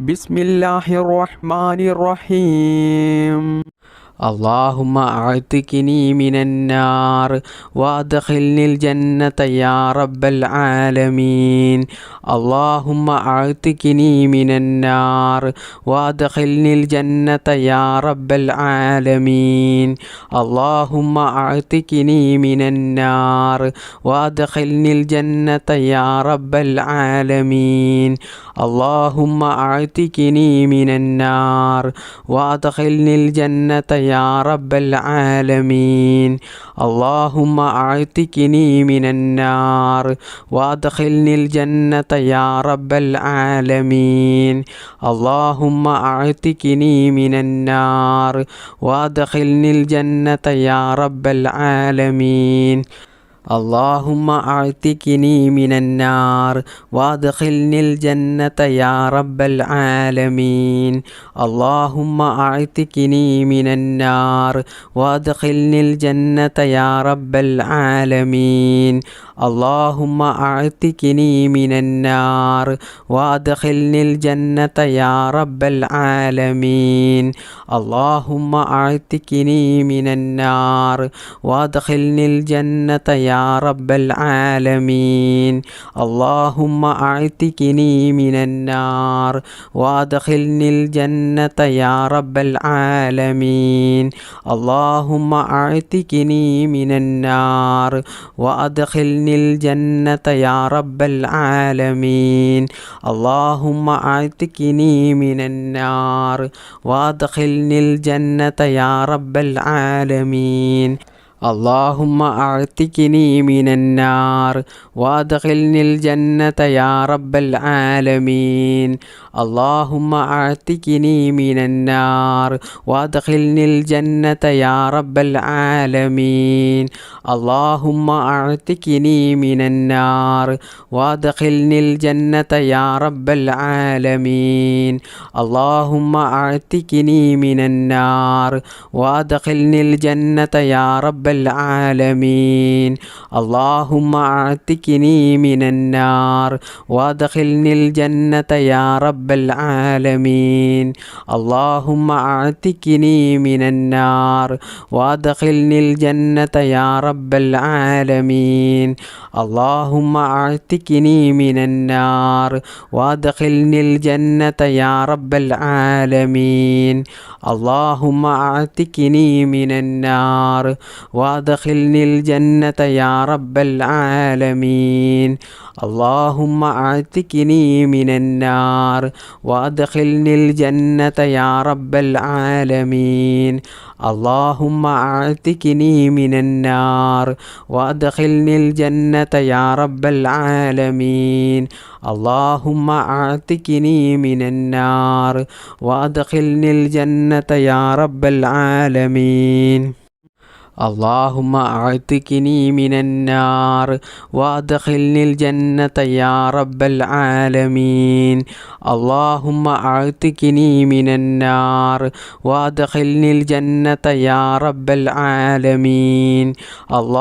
ബിസ്മില്ലാഹിർ റഹ്മാനിർ റഹീം. اللهم أعتقني من النار وأدخلني الجنة يا رب العالمين. اللهم أعتقني من النار وأدخلني الجنة يا رب العالمين. اللهم أعتقني من النار وأدخلني الجنة يا رب العالمين. اللهم أعتقني من النار وأدخلني الجنة يا رب العالمين. اللهم أعتقني من النار وأدخلني الجنة يا رب العالمين. اللهم أعتقني من النار وأدخلني الجنة يا رب العالمين. اللهم أعتقني من النار وأدخلني الجنة يا رب العالمين. اللهم أعتقني من النار وأدخلني الجنة يا رب العالمين. اللهم أعتقني من النار وأدخلني الجنة يا رب العالمين. اللهم أعتقني من النار وأدخلني الجنة يا رب العالمين. اللهم أعتقني من النار وأدخلني الجنة يا رب العالمين. اللهم أعتقني من النار وأدخلني الجنة يا رب العالمين. اللهم أعتقني من النار وأدخلني الجنة يا رب العالمين. اللهم أعتقني من النار وأدخلني الجنة يا رب العالمين. اللهم أعتقني من النار وأدخلني الجنة يا رب العالمين. اللهم أعتقني من النار وأدخلني الجنة يا رب العالمين. اللهم أعتقني من النار وأدخلني الجنة يا رب العالمين. اللهم أعتقني من النار وأدخلني الجنة يا رب العالمين. اللهم أعتقني من النار وأدخلني الجنة يا رب العالمين. اللهم أعتقني من النار وأدخلني الجنة يا رب العالمين. اللهم أعتقني من النار وأدخلني الجنة يا رب العالمين. اللهم أعتقني من النار وأدخلني الجنة يا رب العالمين. اللهم أعتقني من النار وأدخلني الجنة يا رب العالمين. اللهم أعتقني من النار وأدخلني الجنة يا رب العالمين. اللهم أعتقني من النار وأدخلني الجنة يا رب العالمين. اللهم أعتقني من النار وأدخلني الجنة يا رب العالمين.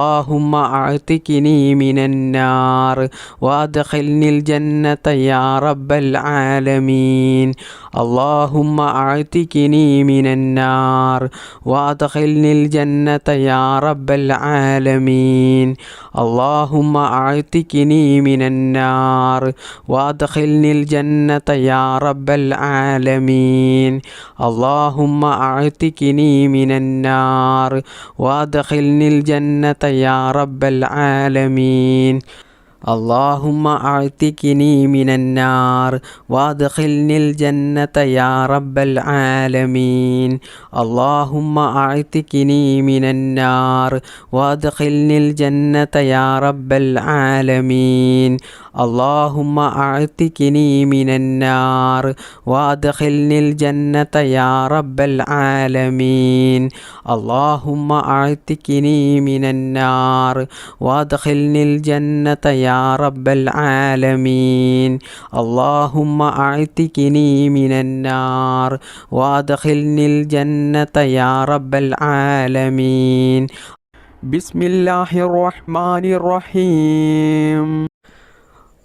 اللهم أعتقني من النار وأدخلني الجنة يا رب العالمين. اللهم أعتقني من النار وأدخلني الجنة يا رب العالمين. اللهم أعتقني من النار وأدخلني الجنة يا رب العالمين. اللهم أعتقني من النار وأدخلني الجنة يا رب العالمين. اللهم أعتقني من النار وأدخلني الجنة يا رب العالمين. اللهم أعتقني من النار وأدخلني الجنة يا رب العالمين. اللهم أعتقني من النار وأدخلني الجنة يا رب العالمين. اللهم أعتقني من النار وأدخلني الجنة يا رب العالمين. اللهم أعتقني من النار وأدخلني الجنة يا رب العالمين. بسم الله الرحمن الرحيم.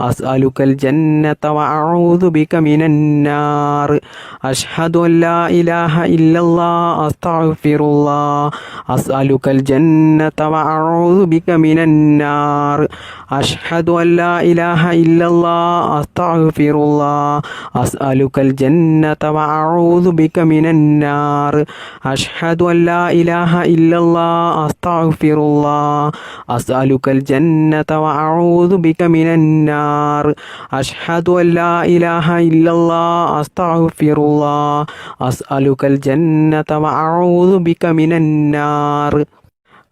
أسألك الجنة وأعوذ بك من النار أشهد أن لا إله إلا الله أستغفر الله أسألك الجنة وأعوذ بك من النار أشهد أن لا إله إلا الله أستغفر الله أسألك الجنة وأعوذ بك من النار أشهد أن لا إله إلا الله أستغفر الله أسألك الجنة وأعوذ بك من النار أشهد أن لا إله إلا الله أستغفر الله أسألك الجنة وأعوذ بك من النار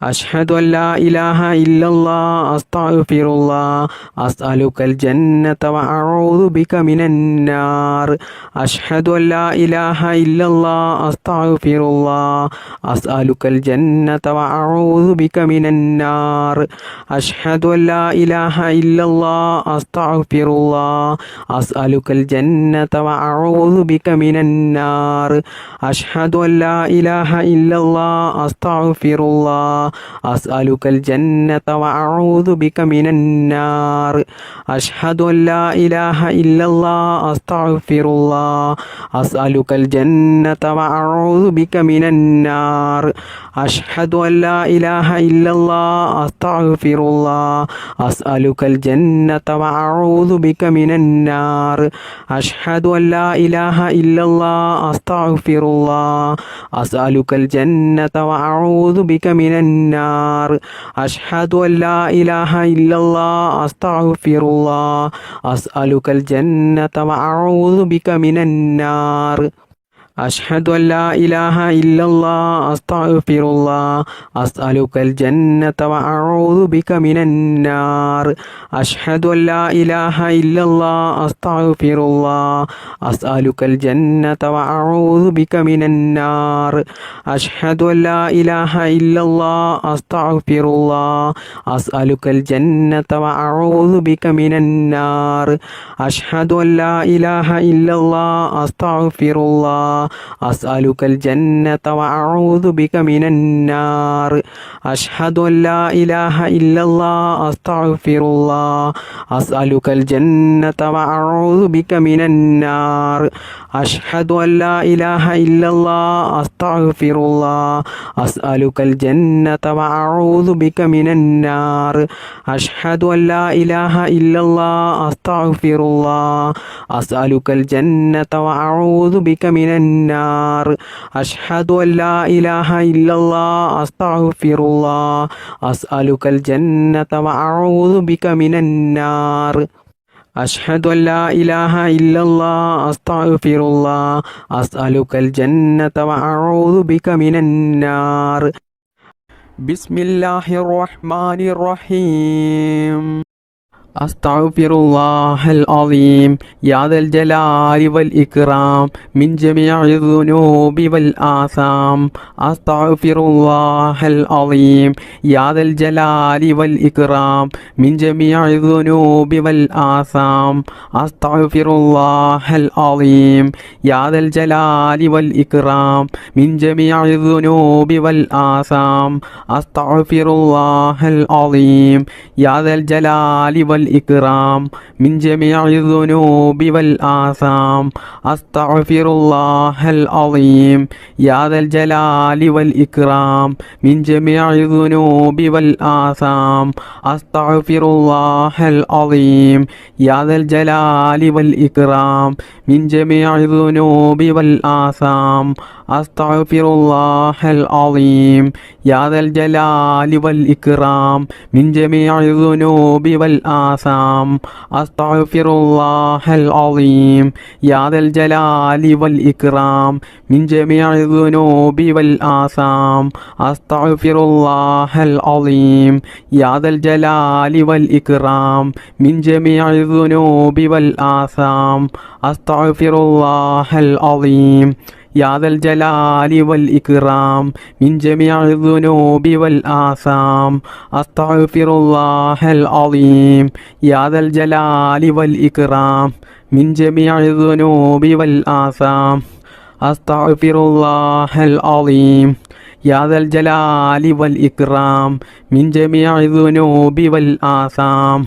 أشهد أن لا إله إلا الله أستغفر الله أسألك الجنة وأعوذ بك من النار أشهد أن لا إله إلا الله أستغفر الله أسألك الجنة وأعوذ بك من النار أشهد أن لا إله إلا الله أستغفر الله أسألك الجنة وأعوذ بك من النار أشهد أن لا إله إلا الله أستغفر الله أسألك الجنة وأعوذ بك من النار أشهد أن لا إله إلا الله أستغفر الله أسألك الجنة وأعوذ بك من النار أشهد أن لا إله إلا الله أستغفر الله أسألك الجنة وأعوذ بك من النار أشهد أن لا إله إلا الله أستغفر الله أسألك الجنة وأعوذ بك من النار أشهد أن لا إله إلا الله أستغفر الله أسألك الجنة وأعوذ بك من النار أشهد أن لا إله إلا الله أستغفر الله أسألك الجنة وأعوذ بك من النار أشهد أن لا إله إلا الله أستغفر الله أسألك الجنة وأعوذ بك من النار أشهد أن لا إله إلا الله أستغفر الله أسألك الجنة وأعوذ بك من النار أشهد أن لا إله إلا الله أستغفر الله أسألك الجنة وأعوذ بك من النار أشهد أن لا إله إلا الله أستغفر الله أسألك الجنة وأعوذ بك من النار أشهد أن لا إله إلا الله أستغفر الله أسألك الجنة وأعوذ بك من النار أشهد أن لا إله إلا الله أستغفر الله أسألك الجنة وأعوذ بك من النار أشهد أن لا إله إلا الله أستغفر الله أسألك الجنة وأعوذ بك من النار أشهد أن لا إله إلا الله أستغفر الله أسألك الجنة وأعوذ بك من النار بسم الله الرحمن الرحيم أستغفر الله العظيم يا ذا الجلال والإكرام من جميع الذنوب والآثام أستغفر الله العظيم يا ذا الجلال والإكرام من جميع الذنوب والآثام أستغفر الله العظيم يا ذا الجلال والإكرام من جميع الذنوب والآثام أستغفر الله العظيم يا ذا الجلال والإكرام من جميع الذنوب والآثام أستغفر الله العظيم يا ذا الجلال والإكرام من جميع الذنوب والآثام أستغفر الله العظيم يا ذا الجلال والإكرام من جميع الذنوب والآثام أستغفر الله العظيم يا ذا الجلال والإكرام من جميع الذنوب والآثام أستغفر الله العظيم يا ذا الجلال والإكرام من جميع الذنوب والآثام أستغفر الله العظيم يا ذا الجلال والإكرام من جميع الذنوب والآثام أستغفر الله العظيم يا ذا الجلال والإكرام من جميع الذنوب والآثام أستغفر الله العظيم يا ذا الجلال والإكرام من جميع الذنوب والآثام أستغفر الله العظيم يا ذا الجلال والإكرام من جميع الذنوب والآثام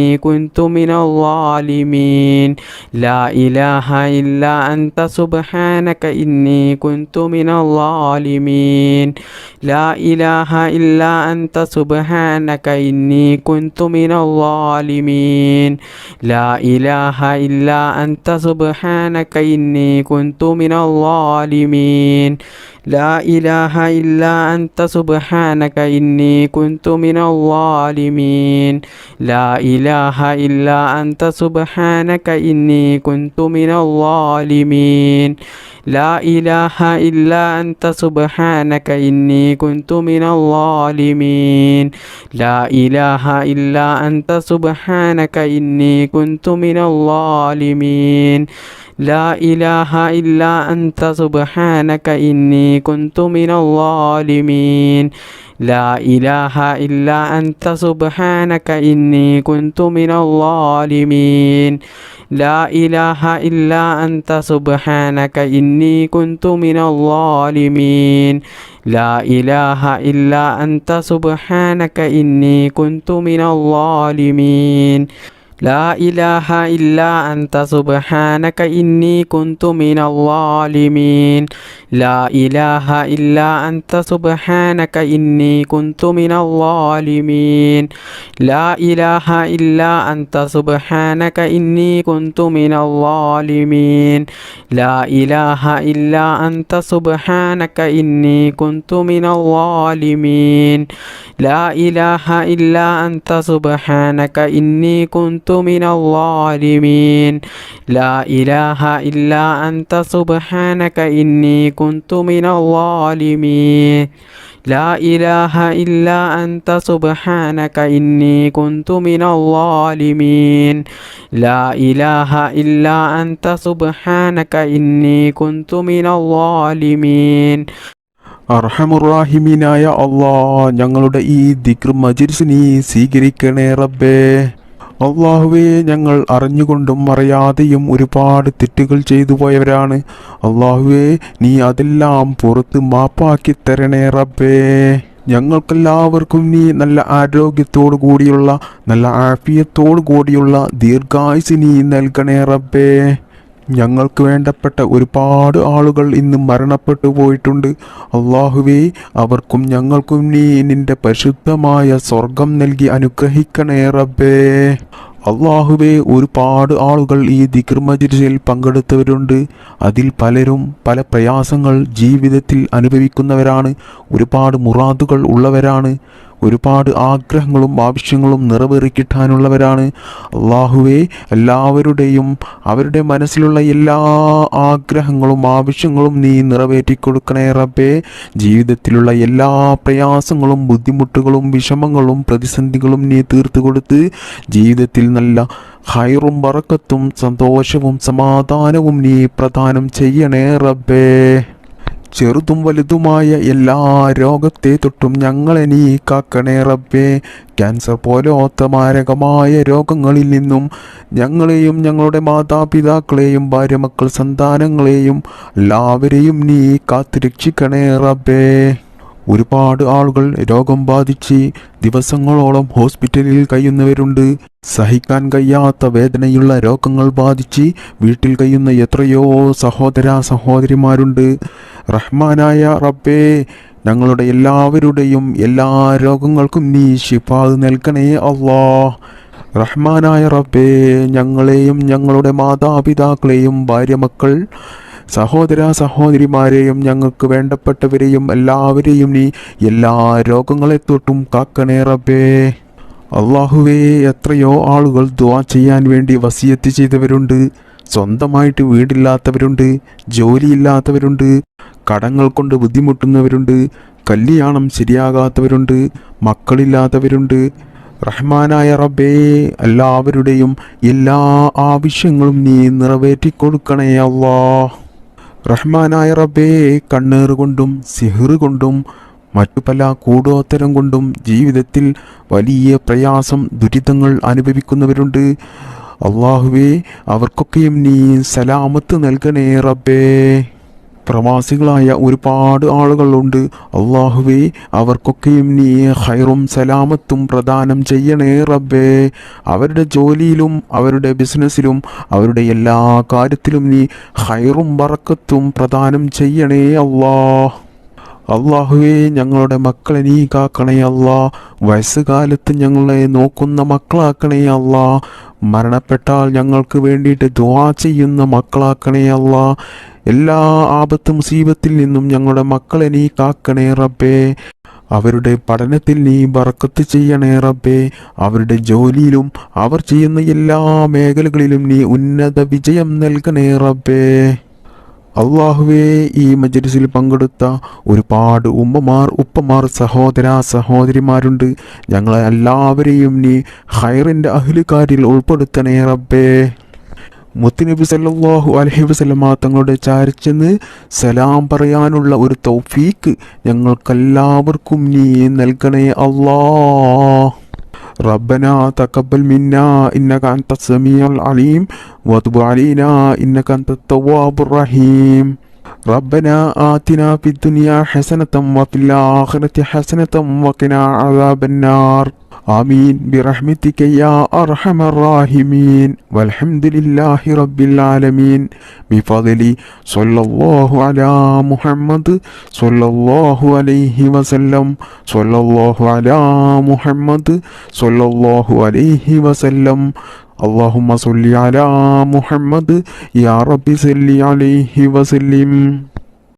إني كنت من الظالمين لا إله إلا أنت سبحانك إني كنت من الظالمين لا إله إلا أنت سبحانك إني كنت من الظالمين لا إله إلا أنت سبحانك إني كنت من الظالمين لا إله إلا أنت سبحانك إني كنت من الظالمين لا إله إلا أنت سبحانك إني كنت من الظالمين لا إله إلا أنت سبحانك إني كنت من الظالمين لا إله إلا أنت سبحانك إني كنت من الظالمين لا إله إلا أنت سبحانك إني كنت من الظالمين لا إله إلا أنت سبحانك إني كنت من الظالمين لا إله إلا أنت سبحانك إني كنت من الظالمين لا إله إلا أنت سبحانك إني كنت من الظالمين لا إله إلا أنت سبحانك إني كنت من الظالمين لا إله إلا أنت سبحانك إني كنت من الظالمين لا إله إلا أنت سبحانك إني كنت من الظالمين لا إله إلا أنت سبحانك إني كنت من الظالمين لا إله إلا أنت سبحانك إني كنت من الظالمين لا إله إلا أنت سبحانك إني كنت من الظالمين لا إله إلا أنت سبحانك إني كنت من الظالمين لا إله إلا أنت سبحانك إني كنت من الظالمين അർഹമുറാഹിമീനായ അല്ലാഹ്, ഞങ്ങളുടെ ഈ ദിക്ർ മജ്‌ലിസ് നീ സ്വീകരിക്കണേ റബ്ബേ. അള്ളാഹുവേ, ഞങ്ങൾ അറിഞ്ഞുകൊണ്ടും അറിയാതെയും ഒരുപാട് തെറ്റുകൾ ചെയ്തു പോയവരാണ്. അള്ളാഹുവേ, നീ അതെല്ലാം പുറത്ത് മാപ്പാക്കി തരണേ റബ്ബേ. ഞങ്ങൾക്കെല്ലാവർക്കും നീ നല്ല ആരോഗ്യത്തോടു കൂടിയുള്ള, നല്ല ആഫിയത്തോടു കൂടിയുള്ള ദീർഘായുസ് നീ നൽകണേ റബ്ബേ. ഞങ്ങൾക്ക് വേണ്ടപ്പെട്ട ഒരുപാട് ആളുകൾ ഇന്ന് മരണപ്പെട്ടു പോയിട്ടുണ്ട്. അള്ളാഹുവേ, അവർക്കും ഞങ്ങൾക്കും നീ നിന്റെ പരിശുദ്ധമായ സ്വർഗം നൽകി അനുഗ്രഹിക്കണേ റബ്ബേ. അള്ളാഹുവേ, ഒരുപാട് ആളുകൾ ഈ ദിക്ർ മജ്‌ലിസിൽ പങ്കെടുത്തവരുണ്ട്. അതിൽ പലരും പല പ്രയാസങ്ങൾ ജീവിതത്തിൽ അനുഭവിക്കുന്നവരാണ്. ഒരുപാട് മുറാദുകൾ ഉള്ളവരാണ്. ഒരുപാട് ആഗ്രഹങ്ങളും ആവശ്യങ്ങളും നിറവേറിക്കിട്ടാനുള്ളവരാണ്. അള്ളാഹുവേ, എല്ലാവരുടെയും അവരുടെ മനസ്സിലുള്ള എല്ലാ ആഗ്രഹങ്ങളും ആവശ്യങ്ങളും നീ നിറവേറ്റിക്കൊടുക്കണേ റബ്ബേ. ജീവിതത്തിലുള്ള എല്ലാ പ്രയാസങ്ങളും ബുദ്ധിമുട്ടുകളും വിഷമങ്ങളും പ്രതിസന്ധികളും നീ തീർത്തു കൊടുത്ത് ജീവിതത്തിൽ നല്ല ഖൈറും ബറക്കത്തും സന്തോഷവും സമാധാനവും നീ പ്രദാനം ചെയ്യണേ റബ്ബേ. ചെറുതും വലുതുമായ എല്ലാ രോഗത്തെ തൊട്ടും ഞങ്ങളെ നീ കാക്കണേ റബ്ബേ. ക്യാൻസർ പോലത്തെ മാരകമായ രോഗങ്ങളിൽ നിന്നും ഞങ്ങളെയും ഞങ്ങളുടെ മാതാപിതാക്കളെയും ഭാര്യ മക്കൾ സന്താനങ്ങളെയും എല്ലാവരെയും നീ കാത്തു രക്ഷിക്കണേ റബ്ബേ. ഒരുപാട് ആളുകൾ രോഗം ബാധിച്ച് ദിവസങ്ങളോളം ഹോസ്പിറ്റലിൽ കഴിയുന്നവരുണ്ട്. സഹിക്കാൻ കഴിയാത്ത വേദനയുള്ള രോഗങ്ങൾ ബാധിച്ച് വീട്ടിൽ കഴിയുന്ന എത്രയോ സഹോദര സഹോദരിമാരുണ്ട്. റഹ്മാനായ റബ്ബേ, ഞങ്ങളുടെ എല്ലാവരുടെയും എല്ലാ രോഗങ്ങൾക്കും നീ ശിഫാ നൽകണേ അല്ലാഹ്. റഹ്മാനായ റബ്ബേ, ഞങ്ങളെയും ഞങ്ങളുടെ മാതാപിതാക്കളെയും ഭാര്യ മക്കൾ സഹോദര സഹോദരിമാരെയും ഞങ്ങൾക്ക് വേണ്ടപ്പെട്ടവരെയും എല്ലാവരെയും നീ എല്ലാ രോഗങ്ങളെ തൊട്ടും കാക്കണേ റബ്ബേ. അള്ളാഹുവേ, എത്രയോ ആളുകൾ ദുആ ചെയ്യാൻ വേണ്ടി വസിയത്ത് ചെയ്തവരുണ്ട്. സ്വന്തമായിട്ട് വീടില്ലാത്തവരുണ്ട്, ജോലിയില്ലാത്തവരുണ്ട്, കടങ്ങൾ കൊണ്ട് ബുദ്ധിമുട്ടുന്നവരുണ്ട്, കല്യാണം ശരിയാകാത്തവരുണ്ട്, മക്കളില്ലാത്തവരുണ്ട്. റഹ്മാനായ റബ്ബേ, എല്ലാവരുടെയും എല്ലാ ആവശ്യങ്ങളും നീ നിറവേറ്റിക്കൊടുക്കണേ അല്ലാഹ്. റഹ്മാനായ റബ്ബേ, കണ്ണേറ് കൊണ്ടും സിഹ്റ് കൊണ്ടും മറ്റു പല കൂടോത്തരം കൊണ്ടും ജീവിതത്തിൽ വലിയ പ്രയാസം ദുരിതങ്ങൾ അനുഭവിക്കുന്നവരുണ്ട്. അള്ളാഹുവേ, അവർക്കൊക്കെയും നീ സലാമത്ത് നൽകണേ റബ്ബേ. പ്രവാസികളായ ഒരുപാട് ആളുകളുണ്ട്. അള്ളാഹുവേ, അവർക്കൊക്കെയും നീ ഖൈറും സലാമത്തും പ്രദാനം ചെയ്യണേ റബ്ബേ. അവരുടെ ജോലിയിലും അവരുടെ ബിസിനസ്സിലും അവരുടെ എല്ലാ കാര്യത്തിലും നീ ഖൈറും ബറക്കത്തും പ്രദാനം ചെയ്യണേ അള്ളാഹുവേ, ഞങ്ങളുടെ മക്കളെ നീ കാക്കണേ അല്ലാ. വയസ്സുകാലത്ത് ഞങ്ങളെ നോക്കുന്ന മക്കളാക്കണേ അല്ലാ. മരണപ്പെട്ടാൽ ഞങ്ങൾക്ക് വേണ്ടിയിട്ട് ദുആ ചെയ്യുന്ന മക്കളാക്കണേ അല്ലാ. എല്ലാ ആപത്ത് മുസീബത്തിൽ നിന്നും ഞങ്ങളുടെ മക്കളെ നീ കാക്കണേ റബ്ബേ. അവരുടെ പഠനത്തിൽ നീ ബറക്കത്ത് ചെയ്യണേ റബ്ബേ. അവരുടെ ജോലിയിലും അവർ ചെയ്യുന്ന എല്ലാ മേഖലകളിലും നീ ഉന്നത വിജയം നൽകണേ റബ്ബേ. അള്ളാഹുവേ, ഈ മജ്‌ലിസിൽ പങ്കെടുത്ത ഒരുപാട് ഉമ്മമാർ, ഉപ്പമാർ, സഹോദര സഹോദരിമാരുണ്ട്. ഞങ്ങളെ എല്ലാവരെയും നീ ഖൈറിൻ്റെ അഹ്ലുകാരിൽ ഉൾപ്പെടുത്തണേ റബ്ബേ. മുത്തുനബി സല്ലല്ലാഹു അലൈഹി വസല്ലമ തങ്ങളുടെ ചാരിച്ചെന്ന് സലാം പറയാനുള്ള ഒരു തൗഫീക്ക് ഞങ്ങൾക്കെല്ലാവർക്കും നീ നൽകണേ അല്ലാഹ്. ربنا تقبل منا إنك أنت السميع العليم وتب علينا إنك أنت التواب الرحيم. ربنا آتنا في الدنيا حسنة وفي الآخرة حسنة وقنا عذاب النار. آمين برحمتك يا أرحم الراحمين والحمد لله رب العالمين بفضل صلى الله على محمد صلى الله عليه وسلم صلى الله على محمد صلى الله عليه وسلم. اللهم صل على محمد يا رب صل عليه وسلم.